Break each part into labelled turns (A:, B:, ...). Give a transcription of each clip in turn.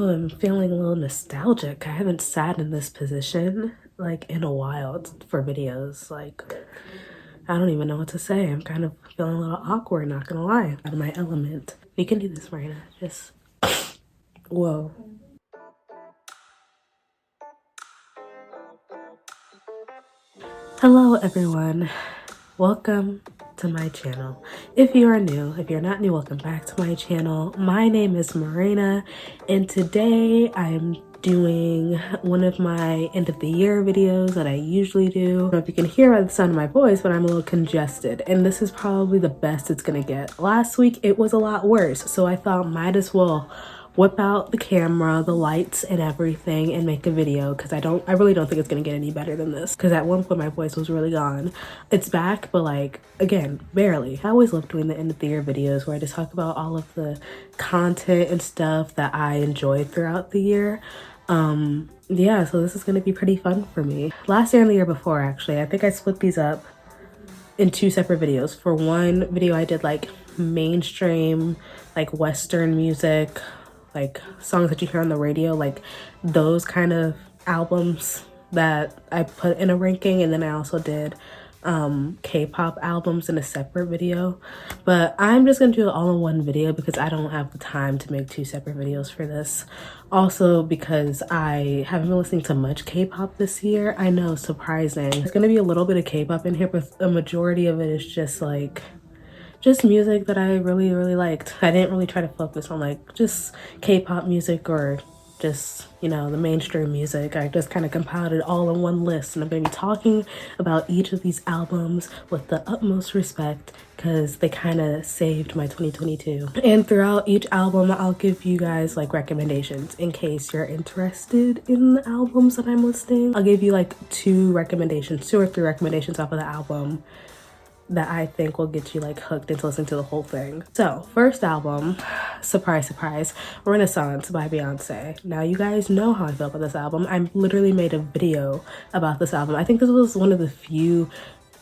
A: also am feeling a little nostalgic. I haven't sat in this position like in a while for videos. Like, I don't even know what to say. I'm kind of feeling a little awkward, not gonna lie. Out of my element. You can do this, Marina. Just, whoa. Hello everyone. Welcome to my channel. If you are new, if you're not new, welcome back to my channel. My name is Marina, and today I'm doing one of my end of the year videos that I usually do. I don't know if you can hear by the sound of my voice, but I'm a little congested, and this is probably the best it's gonna get. Last week it was a lot worse, so I thought might as well whip out the camera, the lights and everything and make a video, because I really don't think it's gonna get any better than this, because at one point my voice was really gone. It's back, but like, again, barely. I always love doing the end of the year videos where I just talk about all of the content and stuff that I enjoyed throughout the year. Yeah, so this is gonna be pretty fun for me. Last year and the year before, actually, I think I split these up in two separate videos. For one video I did like mainstream, like Western music, like songs that you hear on the radio, like those kind of albums that I put in a ranking. And then I also did K-pop albums in a separate video, but I'm just gonna do it all in one video because I don't have the time to make two separate videos for this. Also because I haven't been listening to much K-pop this year. I know, surprising. There's gonna be a little bit of K-pop in here, but a majority of it is just like music that I really liked. I didn't really try to focus on like just K-pop music or just, you know, the mainstream music. I just kind of compiled it all in one list, and I'm going to be talking about each of these albums with the utmost respect because they kind of saved my 2022. And throughout each album I'll give you guys like recommendations in case you're interested in the albums that I'm listing. I'll give you like two or three recommendations off of the album that I think will get you like hooked into listening to the whole thing. So first album, surprise surprise, Renaissance by Beyonce. Now you guys know how I feel about this album. I literally made a video about this album. I think this was one of the few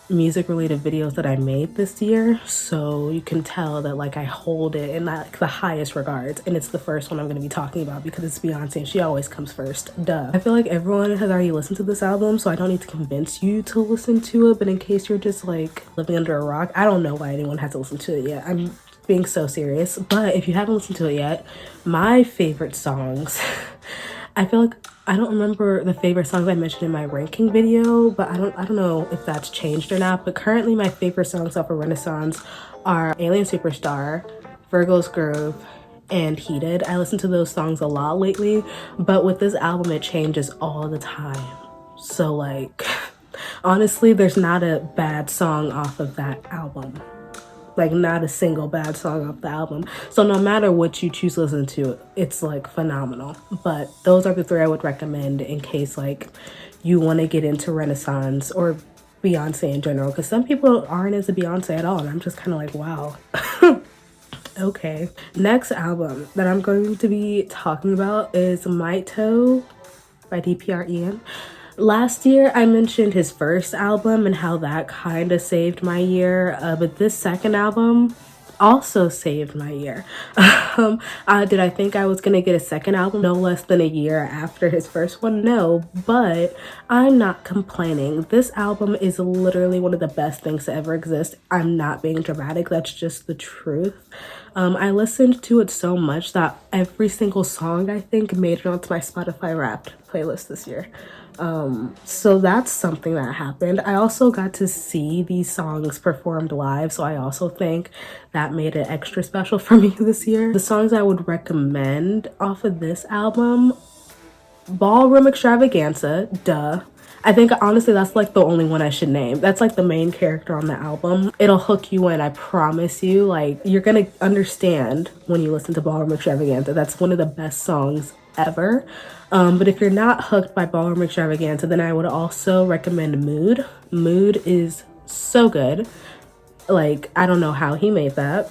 A: music related videos that I made this year, so you can tell that like I hold it in like the highest regards, and it's the first one I'm going to be talking about because it's Beyonce and she always comes first, duh. I feel like everyone has already listened to this album, so I don't need to convince you to listen to it, but in case you're just like living under a rock, I don't know why anyone has to listen to it yet. I'm being so serious, but if you haven't listened to it yet, my favorite songs I feel like I don't remember the favorite songs I mentioned in my ranking video, but I don't know if that's changed or not. But currently my favorite songs off of Renaissance are Alien Superstar, Virgo's Groove, and Heated. I listen to those songs a lot lately, but with this album it changes all the time. So like, honestly, there's not a bad song off of that album. Like, not a single bad song off the album. So no matter what you choose to listen to, it's like phenomenal. But those are the three I would recommend in case like you want to get into Renaissance or Beyonce in general, because some people aren't into Beyonce at all, and I'm just kind of like, wow. Okay. Next album that I'm going to be talking about is Maito by DPREN. Last year I mentioned his first album and how that kind of saved my year, but this second album also saved my year. Did I think I was gonna get a second album no less than a year after his first one? No, but I'm not complaining. This album is literally one of the best things to ever exist. I'm not being dramatic, that's just the truth. I listened to it so much that every single song I think made it onto my Spotify Wrapped playlist this year. So that's something that happened. I also got to see these songs performed live, so I also think that made it extra special for me this year. The songs I would recommend off of this album: Ballroom Extravaganza, duh. I think honestly that's like the only one I should name. That's like the main character on the album. It'll hook you in, I promise you. Like, you're gonna understand when you listen to Ballroom Extravaganza. That's one of the best songs ever. But if you're not hooked by Ballroom Extravaganza, then I would also recommend Mood. Mood is so good. Like, I don't know how he made that.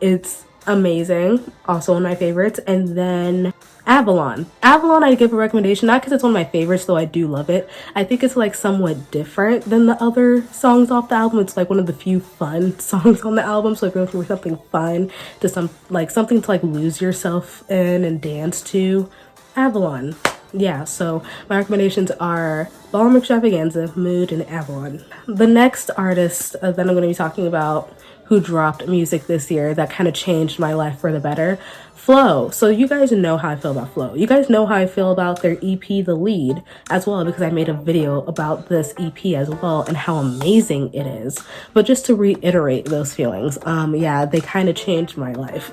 A: It's amazing. Also one of my favorites. And then Avalon. Avalon, I give a recommendation, not because it's one of my favorites, though I do love it. I think it's like somewhat different than the other songs off the album. It's like one of the few fun songs on the album. So if you're looking for something fun, to something to like lose yourself in and dance to, Avalon. Yeah, so my recommendations are Ballroom Extravaganza, Mood, and Avalon. The next artist that I'm going to be talking about who dropped music this year that kind of changed my life for the better, Flow. So you guys know how I feel about Flow. You guys know how I feel about their EP, The Lead, as well, because I made a video about this EP as well and how amazing it is. But just to reiterate those feelings, yeah, they kind of changed my life.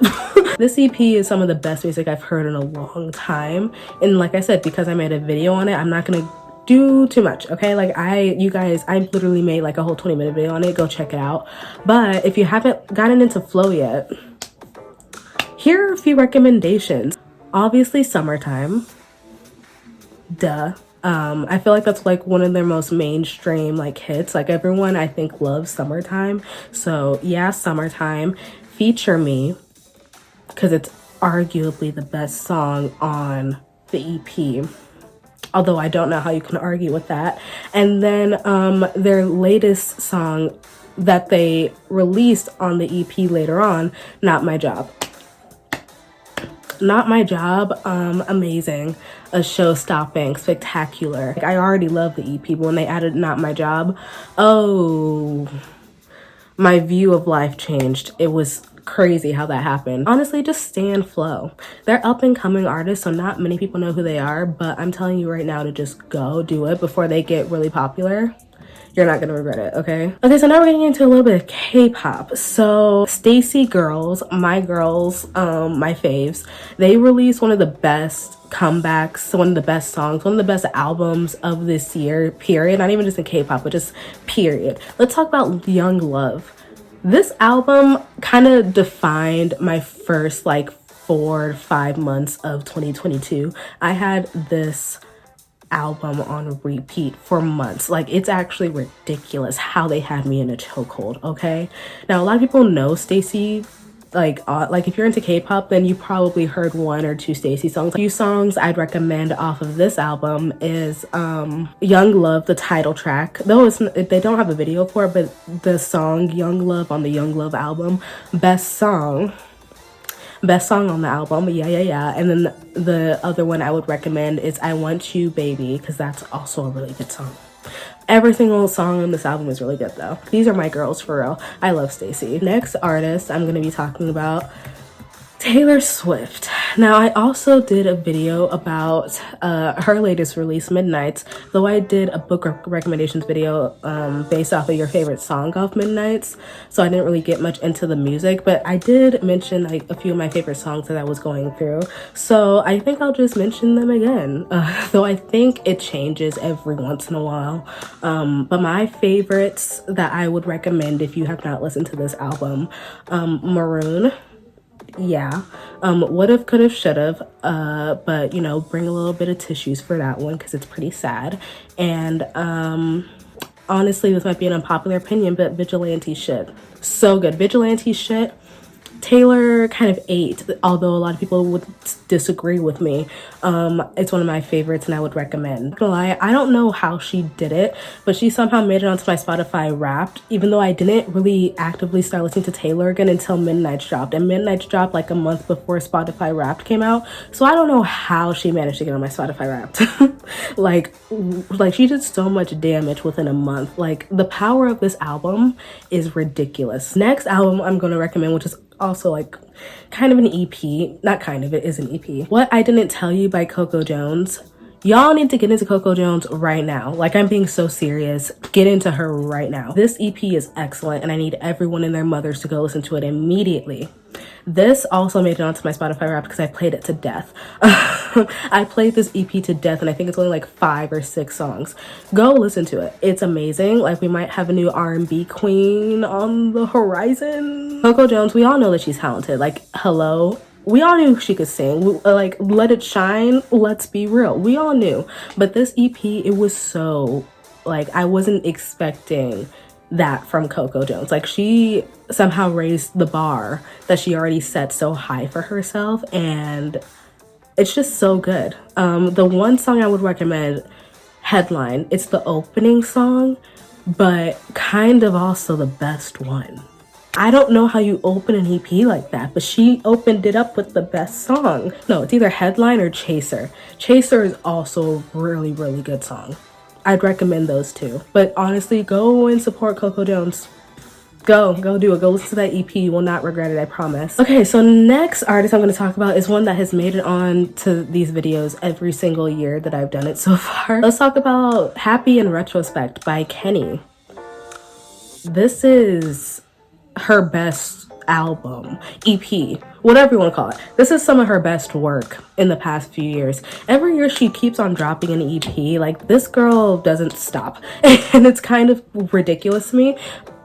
A: This EP is some of the best music I've heard in a long time. And like I said, because I made a video on it, I'm not gonna do too much, okay? Like I literally made like a whole 20-minute video on it. Go check it out. But if you haven't gotten into Flow yet, here are a few recommendations. Obviously, Summertime. Duh. I feel like that's like one of their most mainstream like hits. Like everyone I think loves Summertime. So yeah, Summertime. Feature Me, because it's arguably the best song on the EP. Although I don't know how you can argue with that. And then their latest song that they released on the EP later on, Not My Job. Not My Job, amazing. A show-stopping, spectacular. Like, I already love the EP, but when they added Not My Job, oh, my view of life changed. It was crazy how that happened. Honestly, just stand Flow. They're up and coming artists, so not many people know who they are, but I'm telling you right now to just go do it before they get really popular. You're not gonna regret it, okay? Okay, so now we're getting into a little bit of K-pop. So Stacey girls, my faves, they released one of the best comebacks, one of the best songs, one of the best albums of this year, period. Not even just in K-pop, but just period. Let's talk about Young Love. This album kind of defined my first like 4 to 5 months of 2022. I had this album on repeat for months. Like, it's actually ridiculous how they had me in a chokehold, okay? Now, a lot of people know Stacey. Like if you're into K-pop, then you probably heard 1 or 2 Stacey songs. A few songs I'd recommend off of this album is Young Love, the title track. Though they don't have a video for it, but the song Young Love on the Young Love album, best song on the album. Yeah. And then the other one I would recommend is I Want You Baby, because that's also a really good song. Every single song on this album is really good though. These are my girls for real. I love Stacey. Next artist I'm gonna be talking about, Taylor Swift. Now, I also did a video about her latest release, Midnights, though I did a book recommendations video based off of your favorite song off Midnights, so I didn't really get much into the music, but I did mention like a few of my favorite songs that I was going through, so I think I'll just mention them again, though I think it changes every once in a while. But my favorites that I would recommend if you have not listened to this album, Maroon. Yeah, would've, could've, should've, but you know, bring a little bit of tissues for that one because it's pretty sad. And honestly, this might be an unpopular opinion, but Vigilante Shit, so good. Vigilante Shit, Taylor kind of ate, although a lot of people would disagree with me. It's one of my favorites and I would recommend. Not gonna lie, I don't know how she did it, but she somehow made it onto my Spotify Wrapped, even though I didn't really actively start listening to Taylor again until Midnights dropped. And Midnights dropped like a month before Spotify Wrapped came out. So I don't know how she managed to get on my Spotify Wrapped. like she did so much damage within a month. Like, the power of this album is ridiculous. Next album I'm gonna recommend, which is also like kind of an EP, not kind of, it is an EP. What I Didn't Tell You by Coco Jones. Y'all need to get into Coco Jones right now. Like, I'm being so serious. Get into her right now. This EP is excellent and I need everyone and their mothers to go listen to it immediately. This also made it onto my Spotify Wrapped because I played it to death. I played this EP to death and I think it's only like 5 or 6 songs. Go listen to it. It's amazing. Like, we might have a new R&B queen on the horizon. Coco Jones, we all know that she's talented. Like, hello. We all knew she could sing. Like, Let It Shine, let's be real. We all knew. But this EP, it was so, like, I wasn't expecting that from Coco Jones. Like, she somehow raised the bar that she already set so high for herself, and It's just so good. The one song I would recommend, Headline, it's the opening song, but kind of also the best one. I don't know how you open an EP like that, but she opened it up with the best song. No, it's either Headline or Chaser. Chaser is also a really, really good song. I'd recommend those two. But honestly, go and support Coco Jones. Go do it. Go listen to that EP. You will not regret it, I promise. Okay, so next artist I'm going to talk about is one that has made it on to these videos every single year that I've done it so far. Let's talk about Happy in Retrospect by Kenny. This is her best album, EP, whatever you want to call it. This is some of her best work in the past few years. Every year she keeps on dropping an EP. Like, this girl doesn't stop. And it's kind of ridiculous to me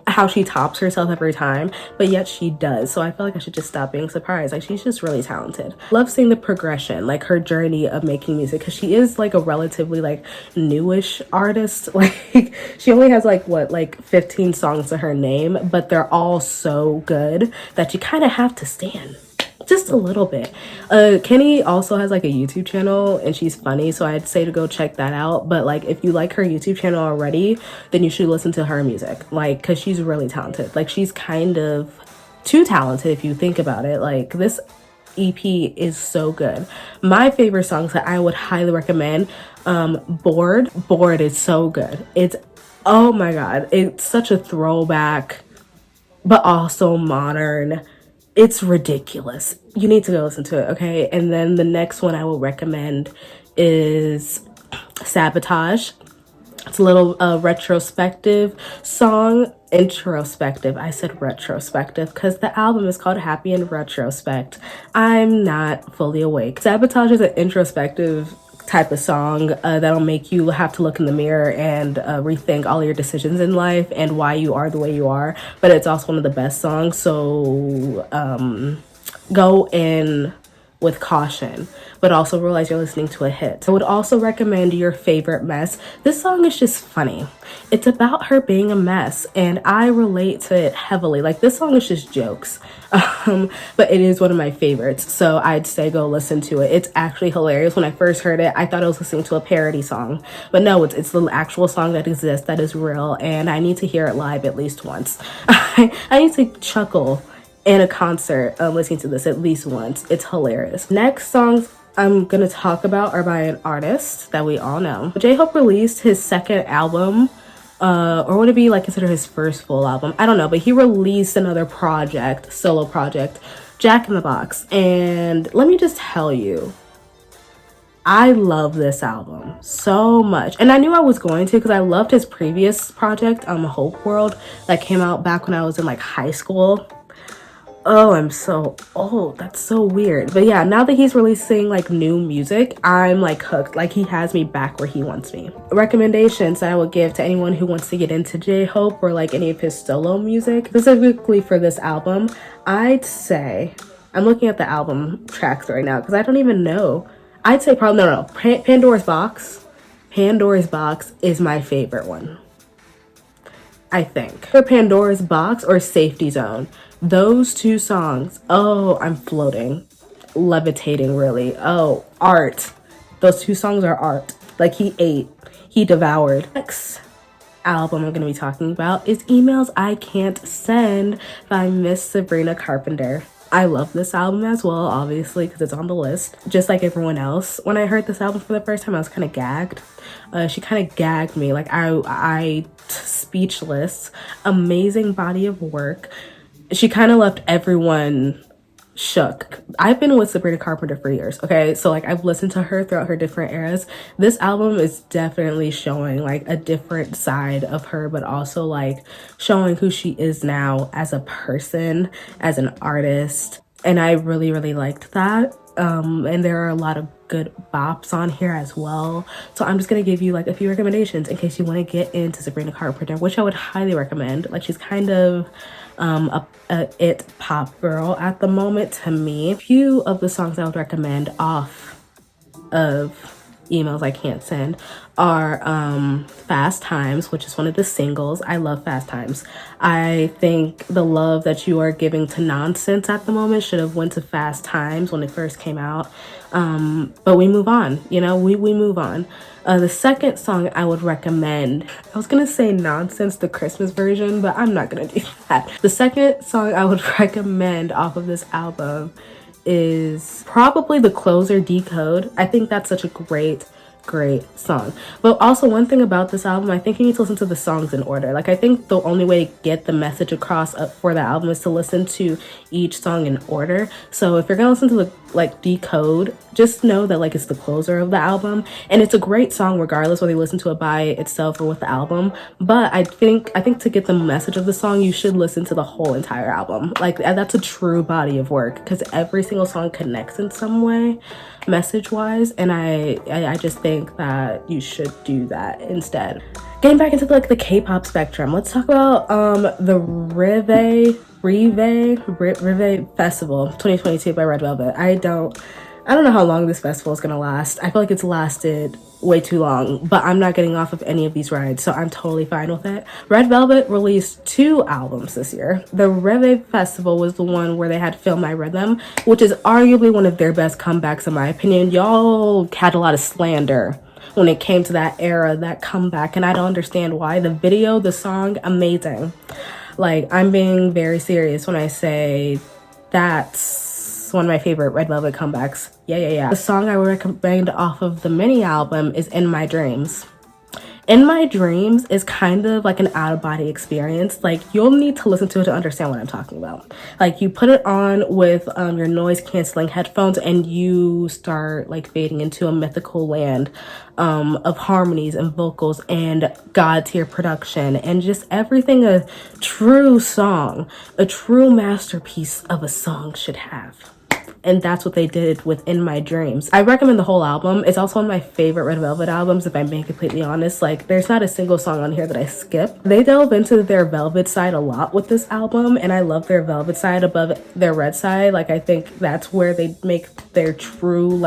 A: how she tops herself every time, but yet she does. So I feel like I should just stop being surprised. Like, she's just really talented. Love seeing the progression, like her journey of making music, because she is like a relatively like newish artist. Like, she only has like what, like 15 songs to her name, but they're all so good that you kind of have to stand just a little bit. Kenny also has like a YouTube channel and she's funny, so I'd say to go check that out. But like, if you like her YouTube channel already, then you should listen to her music, like, because she's really talented. Like, she's kind of too talented if you think about it. Like, this EP is so good. My favorite songs that I would highly recommend, Bored is so good. It's, oh my god, it's such a throwback but also modern. It's ridiculous. You need to go listen to it, okay? And then the next one I will recommend is Sabotage. It's a little retrospective song. Introspective. I said retrospective because the album is called Happy in Retrospect. I'm not fully awake. Sabotage is an introspective type of song that'll make you have to look in the mirror and rethink all your decisions in life and why you are the way you are. But it's also one of the best songs, so go in with caution, but also realize you're listening to a hit. I would also recommend Your Favorite Mess. This song is just funny. It's about her being a mess, and I relate to it heavily. Like, this song is just jokes, but it is one of my favorites, so I'd say go listen to it. It's actually hilarious. When I first heard it, I thought I was listening to a parody song, but no, it's the actual song that exists, that is real, and I need to hear it live at least once. I need to chuckle in a concert listening to this at least once. It's hilarious. Next songs I'm gonna talk about are by an artist that we all know. J-Hope released his second album, or would it be like considered his first full album? I don't know, but he released another project, solo project, Jack in the Box. And let me just tell you, I love this album so much. And I knew I was going to because I loved his previous project, Hope World, that came out back when I was in like high school. Oh, I'm so old. That's so weird. But yeah, now that he's releasing like new music, I'm like hooked. Like, he has me back where he wants me. Recommendations that I would give to anyone who wants to get into J-Hope or like any of his solo music, specifically for this album, I'd say, I'm looking at the album tracks right now because I don't even know. I'd say probably, no, Pandora's Box. Pandora's Box is my favorite one, I think. For Pandora's Box or Safety Zone. Those two songs, oh, I'm floating, levitating, really. Oh, art. Those two songs are art. Like, he ate, he devoured. Next album I'm gonna be talking about is Emails I Can't Send by Miss Sabrina Carpenter. I love this album as well, obviously, because it's on the list. Just like everyone else, when I heard this album for the first time, I was kind of gagged. She kind of gagged me. Like, I speechless. Amazing body of work. She kind of left everyone shook. I've been with Sabrina Carpenter for years, okay? So like, I've listened to her throughout her different eras. This album is definitely showing like a different side of her, but also like showing who she is now as a person, as an artist. And I really, really liked that. And there are a lot of good bops on here as well. So I'm just gonna give you like a few recommendations in case you want to get into Sabrina Carpenter, which I would highly recommend. Like, she's kind of a it pop girl at the moment to me. A few of the songs I would recommend off of emails I can't send are Fast Times, which is one of the singles. I love Fast Times. I think the love that you are giving to Nonsense at the moment should have went to Fast Times when it first came out. But we move on, you know, we move on. The second song I would recommend, I was gonna say Nonsense, the Christmas version, but I'm not gonna do that. The second song I would recommend off of this album is probably the closer, Decode. I think that's such a great song. But also, one thing about this album, I think you need to listen to the songs in order. Like, I think the only way to get the message across for the album is to listen to each song in order. So if you're gonna listen to the Decode, just know that it's the closer of the album, and it's a great song regardless whether you listen to it by itself or with the album. But I think to get the message of the song, you should listen to the whole entire album. That's a true body of work, because every single song connects in some way message wise, and I just think that you should do that instead. Getting back into the K-pop spectrum, let's talk about the Rive Festival 2022 by Red Velvet. I don't know how long this festival is gonna last. I feel like it's lasted way too long, but I'm not getting off of any of these rides, so I'm totally fine with it. Red Velvet released 2 albums this year. The Rive Festival was the one where they had Feel My Rhythm, which is arguably one of their best comebacks in my opinion. Y'all had a lot of slander when it came to that era, that comeback, and I don't understand why. The video, the song, amazing. I'm being very serious when I say that's one of my favorite Red Velvet comebacks. Yeah. The song I would recommend off of the mini album is In My Dreams. In My Dreams is kind of like an out-of-body experience. You'll need to listen to it to understand what I'm talking about. You put it on with your noise-canceling headphones, and you start fading into a mythical land of harmonies and vocals and God-tier production and just everything a true song, a true masterpiece of a song should have. And that's what they did with In My Dreams. I recommend the whole album. It's also one of my favorite Red Velvet albums, if I'm being completely honest. There's not a single song on here that I skip. They delve into their Velvet side a lot with this album, and I love their Velvet side above their Red side. I think that's where they make their true,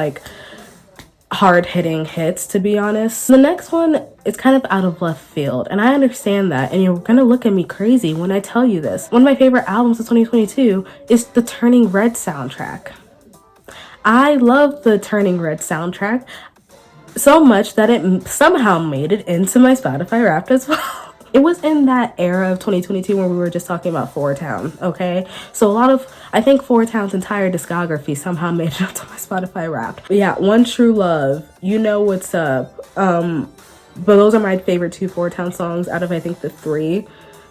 A: hard-hitting hits, to be honest. The next one is kind of out of left field, and I understand that, and you're gonna look at me crazy when I tell you this. One of my favorite albums of 2022 is the Turning Red soundtrack. I love the Turning Red soundtrack so much that it somehow made it into my Spotify Wrapped as well. It was in that era of 2022 when we were just talking about Four Town, okay? So I think Four Town's entire discography somehow made it onto my Spotify Wrapped. But yeah, One True Love, You Know What's Up. But those are my favorite 2 Four Town songs out of I think the 3.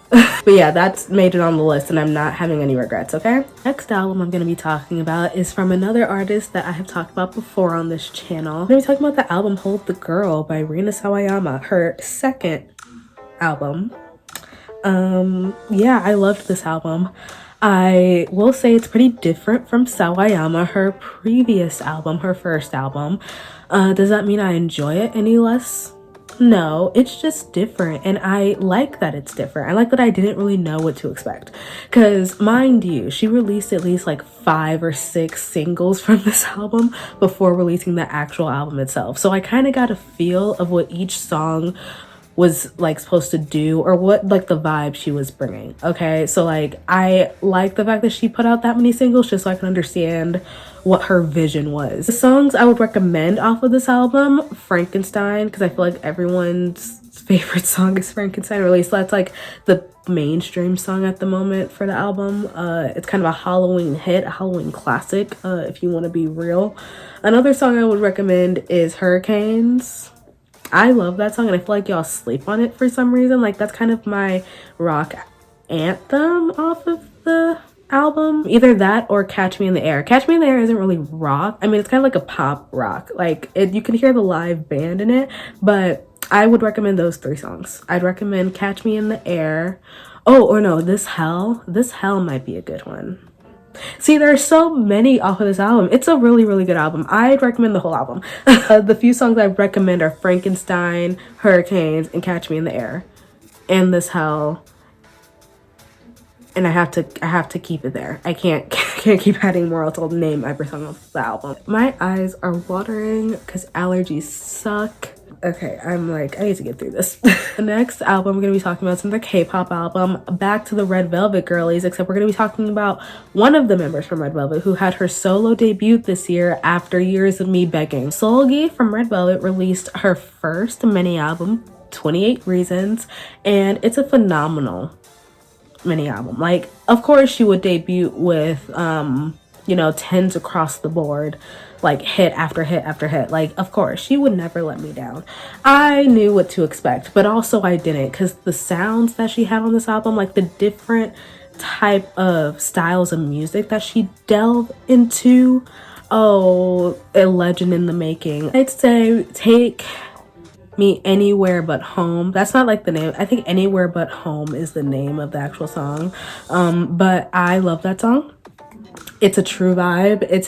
A: But yeah, that's made it on the list, and I'm not having any regrets, okay? Next album I'm going to be talking about is from another artist that I have talked about before on this channel. I'm going to be talking about the album Hold the Girl by Rina Sawayama, her second album. Yeah, I loved this album. I will say it's pretty different from Sawayama, her previous album, her first album. Does that mean I enjoy it any less? No, it's just different, and I like that it's different. I like that I didn't really know what to expect, because mind you, she released at least 5 or 6 singles from this album before releasing the actual album itself. So I kind of got a feel of what each song was supposed to do, or what the vibe she was bringing. Okay, so I like the fact that she put out that many singles just so I can understand what her vision was. The songs I would recommend off of this album: Frankenstein, because I feel like everyone's favorite song is Frankenstein, or at least that's the mainstream song at the moment for the album. It's kind of a Halloween hit, a Halloween classic, if you want to be real. Another song I would recommend is Hurricanes. I love that song, and I feel like y'all sleep on it for some reason. That's kind of my rock anthem off of the album. Either that or Catch Me in the Air. Catch Me in the Air isn't really rock. I mean, it's kind of like a pop rock. You can hear the live band in it, but I would recommend those 3 songs. I'd recommend Catch Me in the Air. Oh, or no, This Hell. This Hell might be a good one. See, there are so many off of this album. It's a really, really good album. I'd recommend the whole album. The few songs I recommend are Frankenstein, Hurricanes, and Catch Me in the Air, and This Hell. And I have to keep it there. I can't can't keep adding more, else I'll name every song off the album. My eyes are watering because allergies suck. Okay, I'm like, I need to get through this. The next album we're gonna be talking about is another K-pop album, back to the Red Velvet girlies, except we're gonna be talking about one of the members from Red Velvet who had her solo debut this year after years of me begging. Seulgi from Red Velvet released her first mini album, 28 Reasons, and it's a phenomenal mini album. Like, of course she would debut with you know, tens across the board, like hit after hit after hit. Like, of course she would never let me down. I knew what to expect, but also I didn't, because the sounds that she had on this album, like the different type of styles of music that she delved into, oh, a legend in the making. I'd say Take Me Anywhere But Home. That's not like the name. I think Anywhere But Home is the name of the actual song. But I love that song. It's a true vibe. It's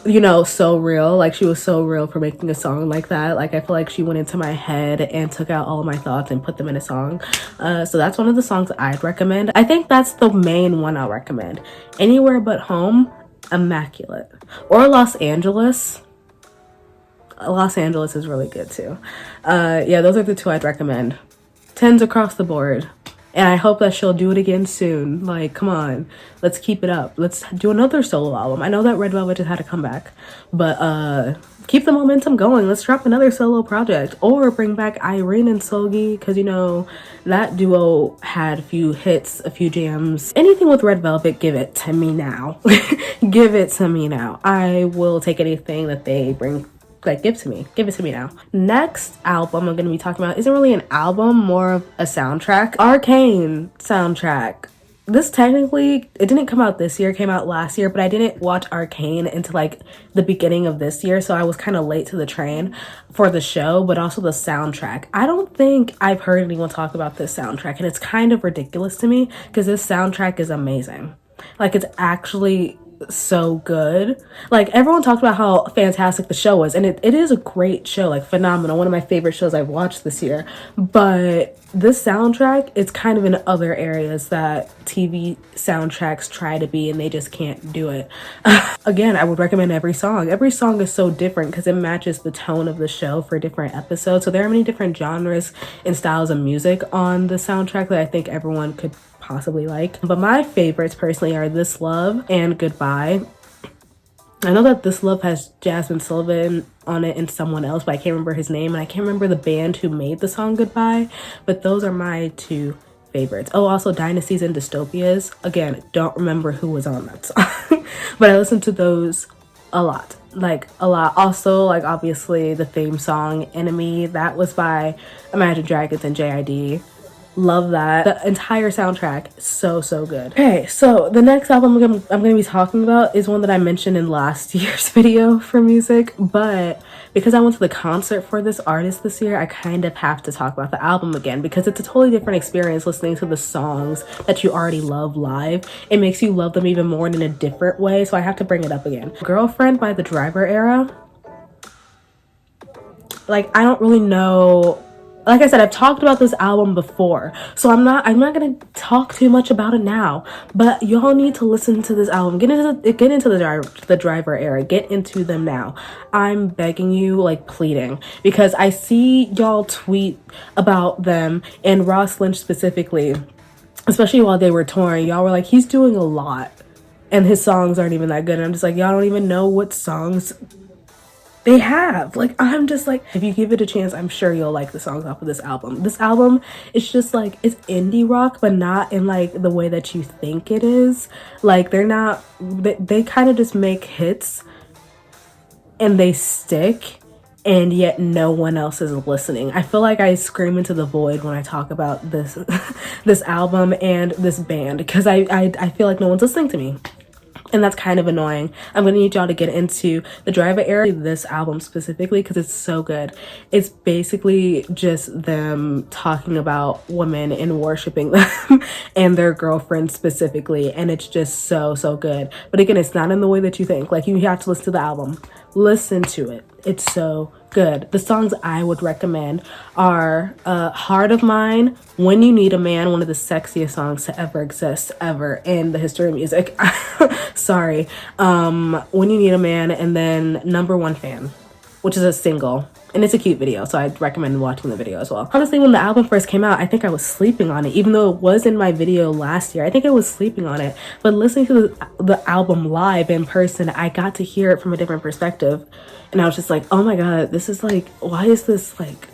A: you know, so real. Like, she was so real for making a song like that. Like, I feel like she went into my head and took out all of my thoughts and put them in a song. So that's one of the songs I'd recommend. I think that's the main one I'll recommend. Anywhere But Home, immaculate. Or Los Angeles. Los Angeles is really good too. Yeah, those are the two I'd recommend. 10s across the board. And I hope that she'll do it again soon. Like, come on, let's keep it up. Let's do another solo album. I know that Red Velvet just had a comeback, but keep the momentum going. Let's drop another solo project, or bring back Irene and Seulgi, because, you know, that duo had a few hits, a few jams. Anything with Red Velvet, give it to me now. Give it to me now. I will take anything that they bring. Like, give it to me now. Next album I'm gonna be talking about isn't really an album, more of a soundtrack. Arcane soundtrack. This technically, it didn't come out this year, it came out last year, but I didn't watch Arcane until like the beginning of this year, so I was kind of late to the train for the show, but also the soundtrack. I don't think I've heard anyone talk about this soundtrack, and it's kind of ridiculous to me because this soundtrack is amazing. Like, it's actually so good. Like, everyone talked about how fantastic the show was, and it is a great show, like phenomenal, one of my favorite shows I've watched this year. But this soundtrack, it's kind of in other areas that TV soundtracks try to be, and they just can't do it. Again, I would recommend every song. Every song is so different because it matches the tone of the show for different episodes. So there are many different genres and styles of music on the soundtrack that I think everyone could possibly like. But my favorites personally are This Love and Goodbye. I know that This Love has Jasmine Sullivan on it and someone else, but I can't remember his name, and I can't remember the band who made the song Goodbye, but those are my two favorites. Oh, also Dynasties and Dystopias. Again, don't remember who was on that song, but I listened to those a lot. Like, a lot. Also, like, obviously the theme song Enemy, that was by Imagine Dragons and JID. Love that. The entire soundtrack, so good. Okay, so the next album I'm gonna be talking about is one that I mentioned in last year's video for music, but because I went to the concert for this artist this year, I kind of have to talk about the album again, because it's a totally different experience listening to the songs that you already love live. It makes you love them even more in a different way, so I have to bring it up again. Girlfriend by The Driver Era. Like, I don't really know. Like I said, I've talked about this album before, so I'm not gonna talk too much about it now, but y'all need to listen to this album. Get into the Driver Era. Get into them now. I'm begging you, like pleading, because I see y'all tweet about them, and Ross Lynch specifically, especially while they were touring, y'all were like, he's doing a lot and his songs aren't even that good. And I'm just like, y'all don't even know what songs they have. Like, I'm just like, if you give it a chance, I'm sure you'll like the songs off of this album. This album, it's just like, it's indie rock, but not in like the way that you think it is. Like, they're not, they kind of just make hits and they stick, and yet no one else is listening. I feel like I scream into the void when I talk about this this album and this band, because I feel like no one's listening to me. And that's kind of annoying. I'm gonna need y'all to get into The Driver Era, this album specifically, because it's so good. It's basically just them talking about women and worshiping them and their girlfriends specifically, and it's just so good. But again, it's not in the way that you think. Like, you have to listen to the album. Listen to it. It's so good. The songs I would recommend are Heart of Mine, When You Need a Man, one of the sexiest songs to ever exist ever in the history of music. Sorry. When You Need a Man, and then Number One Fan, which is a single. And it's a cute video, so I'd recommend watching the video as well. Honestly, when the album first came out, I think I was sleeping on it. Even though it was in my video last year, I think I was sleeping on it. But listening to the album live in person, I got to hear it from a different perspective. And I was just like, oh my God, this is like, why is this like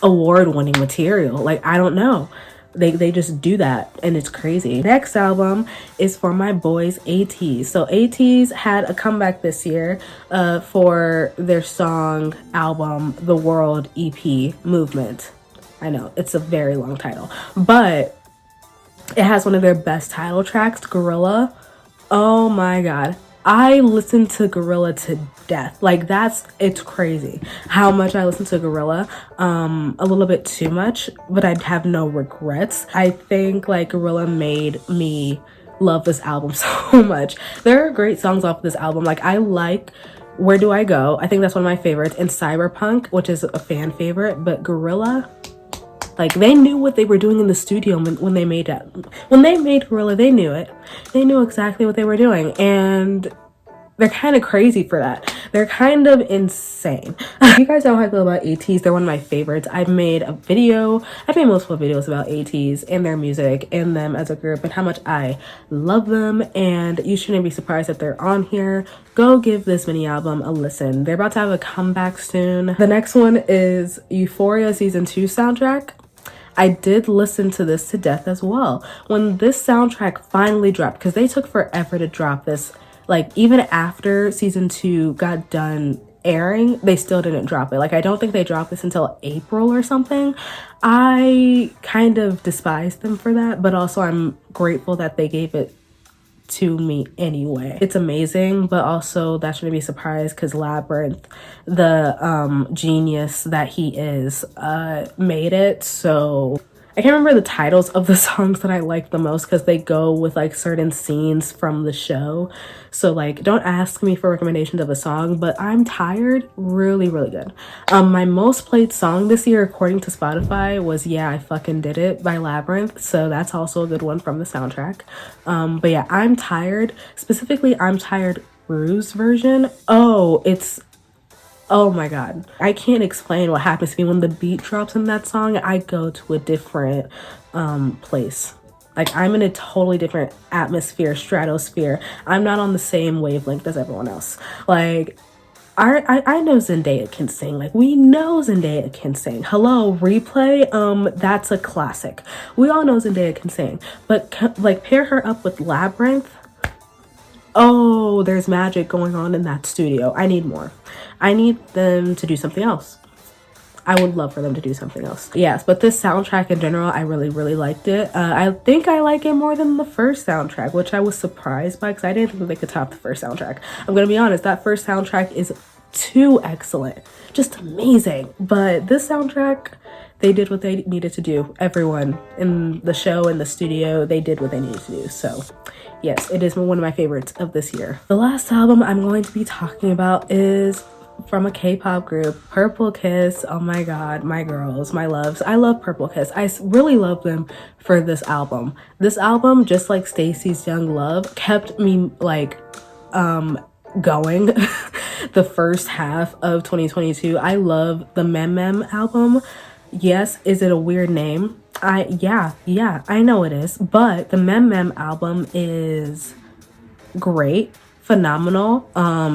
A: award-winning material? Like, I don't know. They just do that, and it's crazy. Next album is for my boys ATEEZ. So ATEEZ had a comeback this year for their song album The World EP Movement. I know it's a very long title, but it has one of their best title tracks, Gorilla. Oh my God, I listened to Gorilla to death. Like, it's crazy how much I listen to Gorilla. A little bit too much, but I'd have no regrets. I think like Gorilla made me love this album so much. There are great songs off of this album. Like, I like Where Do I Go? I think that's one of my favorites, and Cyberpunk, which is a fan favorite. But Gorilla, like, they knew what they were doing in the studio when they made it. When they made Gorilla, they knew it. They knew exactly what they were doing, and they're kind of crazy for that. They're kind of insane. You guys know how I feel about ATEEZ. They're one of my favorites. I've made multiple videos about ATEEZ and their music and them as a group and how much I love them. And you shouldn't be surprised that they're on here. Go give this mini album a listen. They're about to have a comeback soon. The next one is Euphoria Season 2 soundtrack. I did listen to this to death as well. When this soundtrack finally dropped, because they took forever to drop this, like, even after season 2 got done airing, they still didn't drop it. Like, I don't think they dropped this until April or something. I kind of despise them for that, but also I'm grateful that they gave it to me anyway. It's amazing, but also that shouldn't be surprised because Labyrinth, the genius that he is, made it. So I can't remember the titles of the songs that I like the most because they go with like certain scenes from the show. So like, don't ask me for recommendations of a song, but I'm Tired, really, really good. My most played song this year, according to Spotify, was Yeah, I Fucking Did It by Labyrinth. So that's also a good one from the soundtrack. But yeah, I'm Tired, specifically I'm Tired Rue's version. Oh my God. I can't explain what happens to me when the beat drops in that song. I go to a different place. Like, I'm in a totally different atmosphere, stratosphere. I'm not on the same wavelength as everyone else. Like, I know Zendaya can sing. Like, we know Zendaya can sing. Hello, Replay, that's a classic. We all know Zendaya can sing. But, like, pair her up with Labyrinth. Oh, there's magic going on in that studio. I need more. I need them to do something else. I would love for them to do something else. Yes, but this soundtrack in general, I really, really liked it. I think I like it more than the first soundtrack, which I was surprised by because I didn't think that they could top the first soundtrack. I'm gonna be honest, that first soundtrack is too excellent. Just amazing. But this soundtrack, they did what they needed to do. Everyone in the show and the studio, they did what they needed to do. So yes, it is one of my favorites of this year. The last album I'm going to be talking about is from a K-pop group, Purple Kiss. Oh my God, my girls, my loves. I love Purple Kiss. I really love them for this album. This album, just like Stacey's Young Love, kept me like going the first half of 2022. I love the Mem Mem album. Yes, is it a weird name? Yeah, I know it is, but the Mem Mem album is great, phenomenal,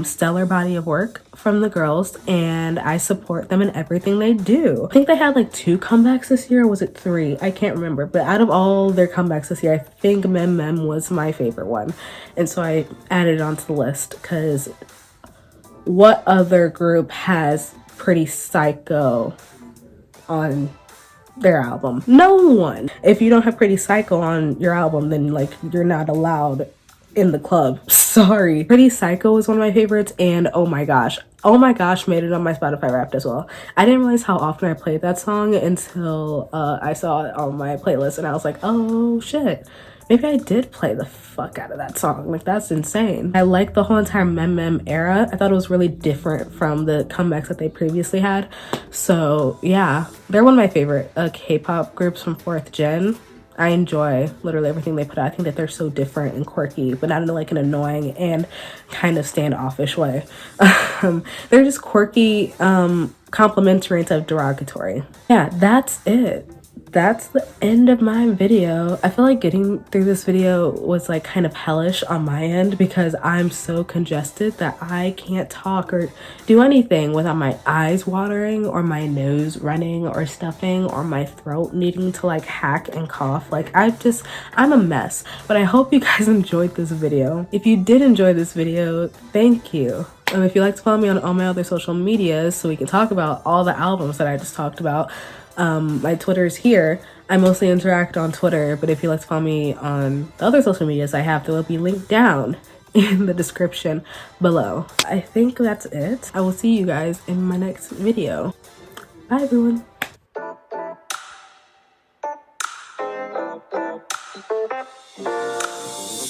A: stellar body of work from the girls, and I support them in everything they do. I think they had like 2 comebacks this year, or was it 3? I can't remember, but out of all their comebacks this year, I think Mem Mem was my favorite one, and so I added it onto the list because what other group has Pretty Psycho on their album? No one. If you don't have Pretty Psycho on your album, then like you're not allowed in the club. Sorry. Pretty Psycho is one of my favorites, and oh my gosh made it on my Spotify Wrapped as well. I didn't realize how often I played that song until I saw it on my playlist, and I was like, oh shit, Maybe I did play the fuck out of that song. Like, that's insane. I like the whole entire Mem Mem era. I thought it was really different from the comebacks that they previously had. So yeah, they're one of my favorite K-pop groups from 4th gen. I enjoy literally everything they put out. I think that they're so different and quirky, but not in like an annoying and kind of standoffish way. They're just quirky, complimentary instead of derogatory. Yeah, that's it. That's the end of my video. I feel like getting through this video was like kind of hellish on my end because I'm so congested that I can't talk or do anything without my eyes watering or my nose running or stuffing or my throat needing to like hack and cough. Like I'm a mess, but I hope you guys enjoyed this video. If you did enjoy this video, thank you. If you'd like to follow me on all my other social medias so we can talk about all the albums that I just talked about, my Twitter is here. I mostly interact on Twitter, but if you'd like to follow me on the other social medias I have, they will be linked down in the description below. I think that's it. I will see you guys in my next video. Bye everyone.